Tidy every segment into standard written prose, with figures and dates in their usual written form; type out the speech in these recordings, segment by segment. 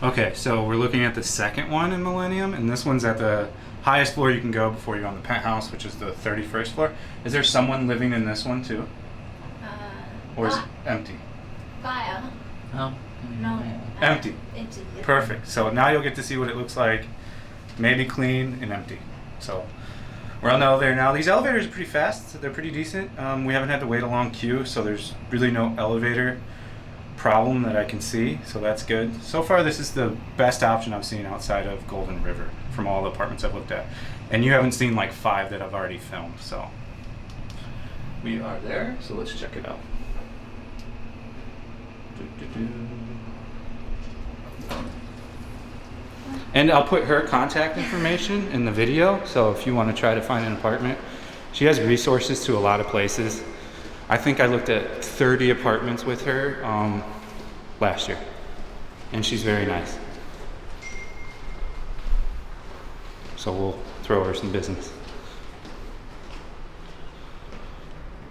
Okay, so we're looking at the second one in Millennium, and this one's at the highest floor you can go before you go on the penthouse, which is the 31st floor. Is there someone living in this one too? Or is it empty? Fire. Không. No. Empty. Empty. Perfect. So now you'll get to see what it looks like. Maybe clean and empty. So we're on the elevator now. These elevators are pretty fast. They're pretty decent. We haven't had to wait a long queue, so there's really no elevator problem that I can see. So that's good. So far, this is the best option I've seen outside of Golden River from all the apartments I've looked at. And you haven't seen like 5 that I've already filmed. So we are there. So let's check it out. And I'll put her contact information in the video, so if you want to try to find an apartment. She has resources to a lot of places. I think I looked at 30 apartments with her last year, and she's very nice. So we'll throw her some business.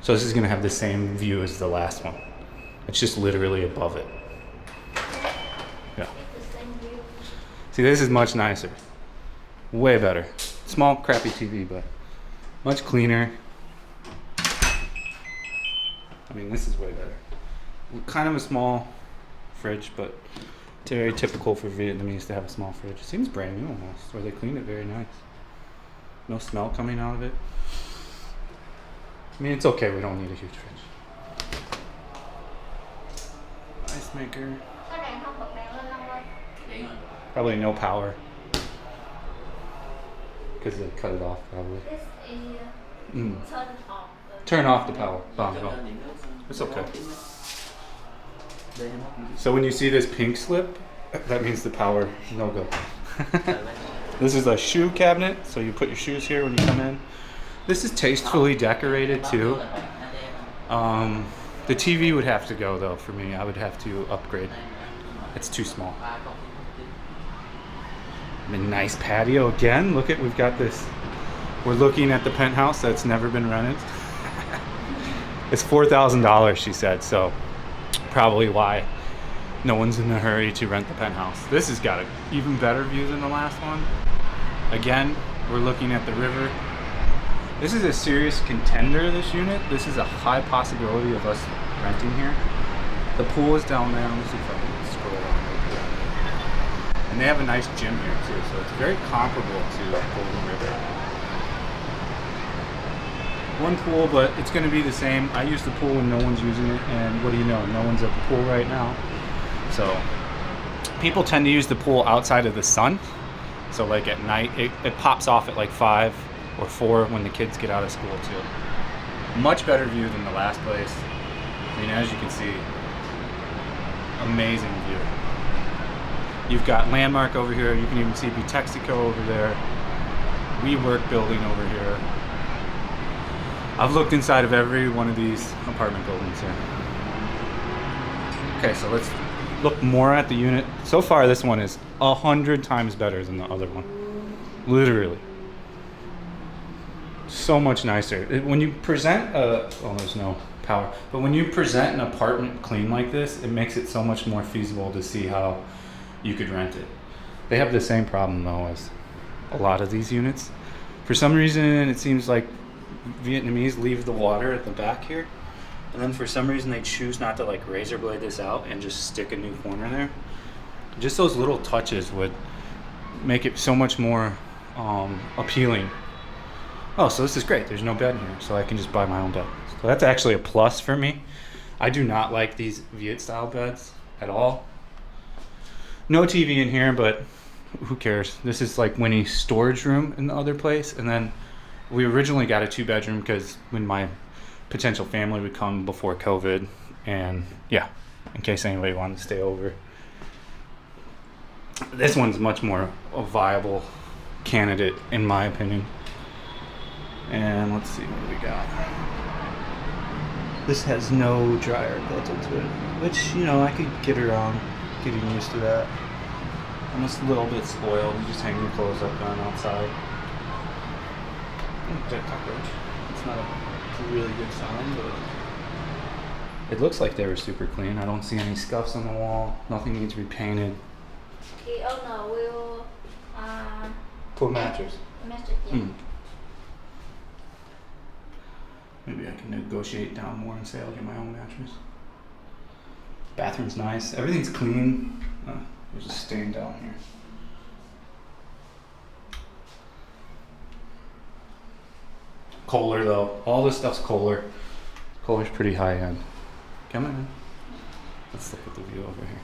So this is gonna have the same view as the last one. It's just literally above it. Yeah. See, this is much nicer. Way better. Small, crappy TV, but much cleaner. I mean, this is way better. Kind of a small fridge, but it's very typical for Vietnamese to have a small fridge. It seems brand new almost, or they cleaned it very nice. No smell coming out of it. I mean, it's okay, we don't need a huge fridge. Ice maker. Probably no power. Because they cut it off, probably. Turn off the power. It's okay. So when you see this pink slip, that means the power no go. This is a shoe cabinet, so you put your shoes here when you come in. This is tastefully decorated too. The TV would have to go though for me. I would have to upgrade. It's too small. A nice patio again. Look at, we've got this. We're looking at the penthouse that's never been rented. It's $4,000, she said, so probably why no one's in a hurry to rent the penthouse. This has got an even better view than the last one. Again, we're looking at the river. This is a serious contender, this unit. This is a high possibility of us renting here. The pool is down there. Let me see if I can scroll on. And they have a nice gym here too, so it's very comparable to Golden River. One pool, but it's going to be the same. I use the pool when no one's using it, and what do you know? No one's at the pool right now. So people tend to use the pool outside of the sun. So like at night, it pops off at like 5 or 4 when the kids get out of school too. Much better view than the last place. I mean, as you can see, amazing view. You've got Landmark over here. You can even see Texaco over there. WeWork building over here. I've looked inside of every one of these apartment buildings here. Okay, so let's look more at the unit. So far, this one is 100 times better than the other one. Literally. So much nicer. When you present oh, there's no power. But when you present an apartment clean like this, it makes it so much more feasible to see how you could rent it. They have the same problem though as a lot of these units. For some reason, it seems like Vietnamese leave the water at the back here, and then for some reason they choose not to like razor blade this out and just stick a new corner there. Just those little touches would make it so much more appealing. Oh, so this is great. There's no bed here, so I can just buy my own bed. So that's actually a plus for me. I do not like these Viet style beds at all. No TV in here, but who cares? This is like Winnie's storage room in the other place, and then we originally got a 2-bedroom because when my potential family would come before COVID, and yeah, in case anybody wanted to stay over. This one's much more a viable candidate in my opinion. And let's see what we got. This has no dryer built into it, which, you know, I could get around getting used to that. I'm just a little bit spoiled. You just hang your clothes up on outside. That cockroach. It's not a really good sign, but it looks like they were super clean. I don't see any scuffs on the wall. Nothing needs to be painted. The owner will Put mattress. mattress. Yeah. Maybe I can negotiate down more and say I'll get my own mattress. Bathroom's nice. Everything's clean. There's a stain down here. Kohler though. All this stuff's Kohler. Kohler's pretty high end. Come on. Let's look at the view over here.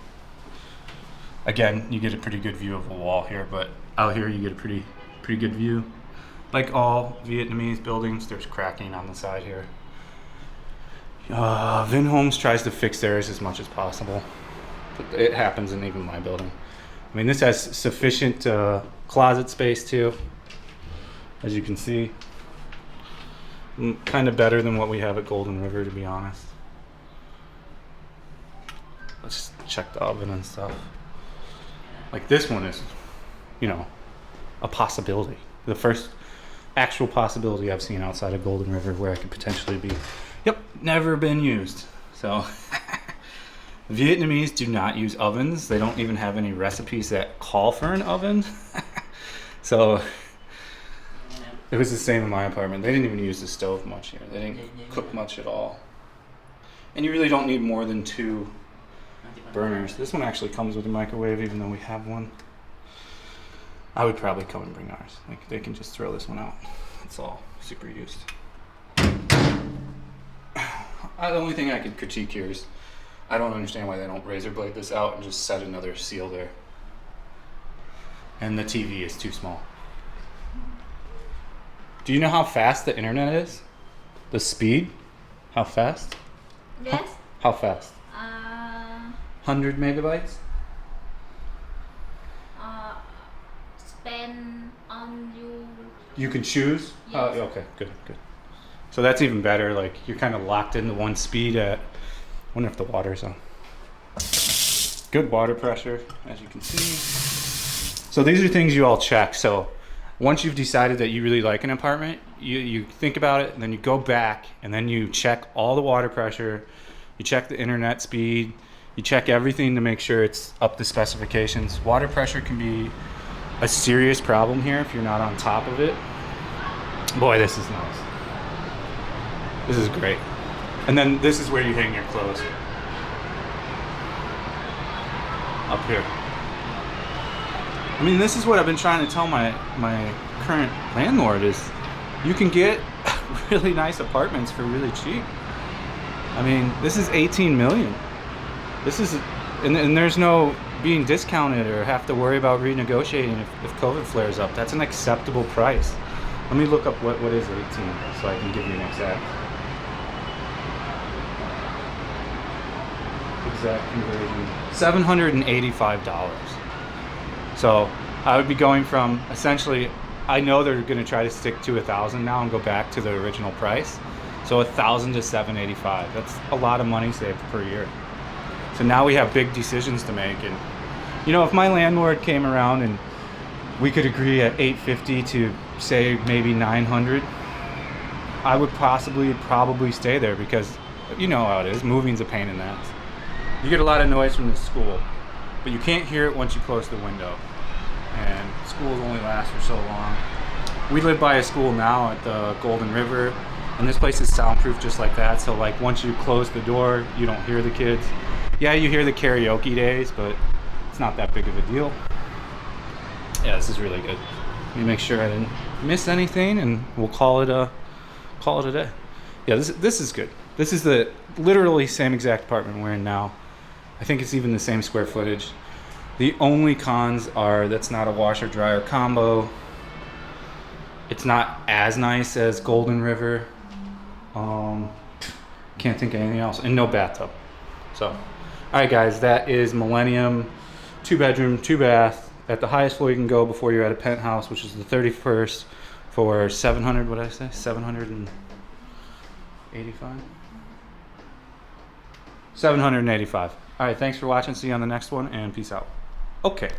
Again, you get a pretty good view of the wall here, but out here you get a pretty good view. Like all Vietnamese buildings, there's cracking on the side here. Vinhomes tries to fix theirs as much as possible. But it happens in even my building. I mean, this has sufficient closet space too, as you can see. Kind of better than what we have at Golden River, to be honest. Let's check the oven and stuff. Like this one is, you know, a possibility. The first actual possibility I've seen outside of Golden River where I could potentially be. Yep, never been used. So Vietnamese do not use ovens. They don't even have any recipes that call for an oven. So it was the same in my apartment. They didn't even use the stove much here. They didn't cook much at all. And you really don't need more than 2 burners. This one actually comes with a microwave, even though we have one. I would probably come and bring ours. Like, they can just throw this one out. It's all super used. The only thing I could critique here is I don't understand why they don't razor blade this out and just set another seal there. And the TV is too small. Do you know how fast the internet is? The speed? How fast? Yes. How fast? 100 megabytes? Spend on you. You can choose? Yes. Okay, good. So that's even better. Like, you're kind of locked into one speed at... I wonder if the water's on. Good water pressure, as you can see. So these are things you all check. So once you've decided that you really like an apartment, you think about it, and then you go back, and then you check all the water pressure, you check the internet speed, you check everything to make sure it's up to specifications. Water pressure can be a serious problem here if you're not on top of it. Boy, this is nice. This is great. And then this is where you hang your clothes. Up here. I mean, this is what I've been trying to tell my current landlord is you can get really nice apartments for really cheap. I mean, this is 18 million. This is, and there's no being discounted or have to worry about renegotiating if COVID flares up. That's an acceptable price. Let me look up what is 18 so I can give you an exact conversion. $785. So I would be going from essentially, I know they're going to try to stick to 1,000 now and go back to the original price. So 1,000 to 785. That's a lot of money saved per year. So now we have big decisions to make. And you know, if my landlord came around and we could agree at 850 to say maybe 900, I would probably stay there because you know how it is. Moving's a pain in the ass. You get a lot of noise from the school, but you can't hear it once you close the window. And schools only last for so long. We live by a school now at the Golden River, and this place is soundproof just like that. So like once you close the door, you don't hear the kids. Yeah, you hear the karaoke days, but it's not that big of a deal. Yeah, this is really good. Let me make sure I didn't miss anything, and we'll call it a day. Yeah, this is good. This is the literally same exact apartment we're in now. I think it's even the same square footage. The only cons are that's not a washer dryer combo. It's not as nice as Golden River. Can't think of anything else, and no bathtub. So, all right, guys, that is Millennium, 2-bedroom, 2-bath at the highest floor you can go before you're at a penthouse, which is the 31st for 700. What did I say? 785. 785. All right, thanks for watching. See you on the next one, and peace out. Okay.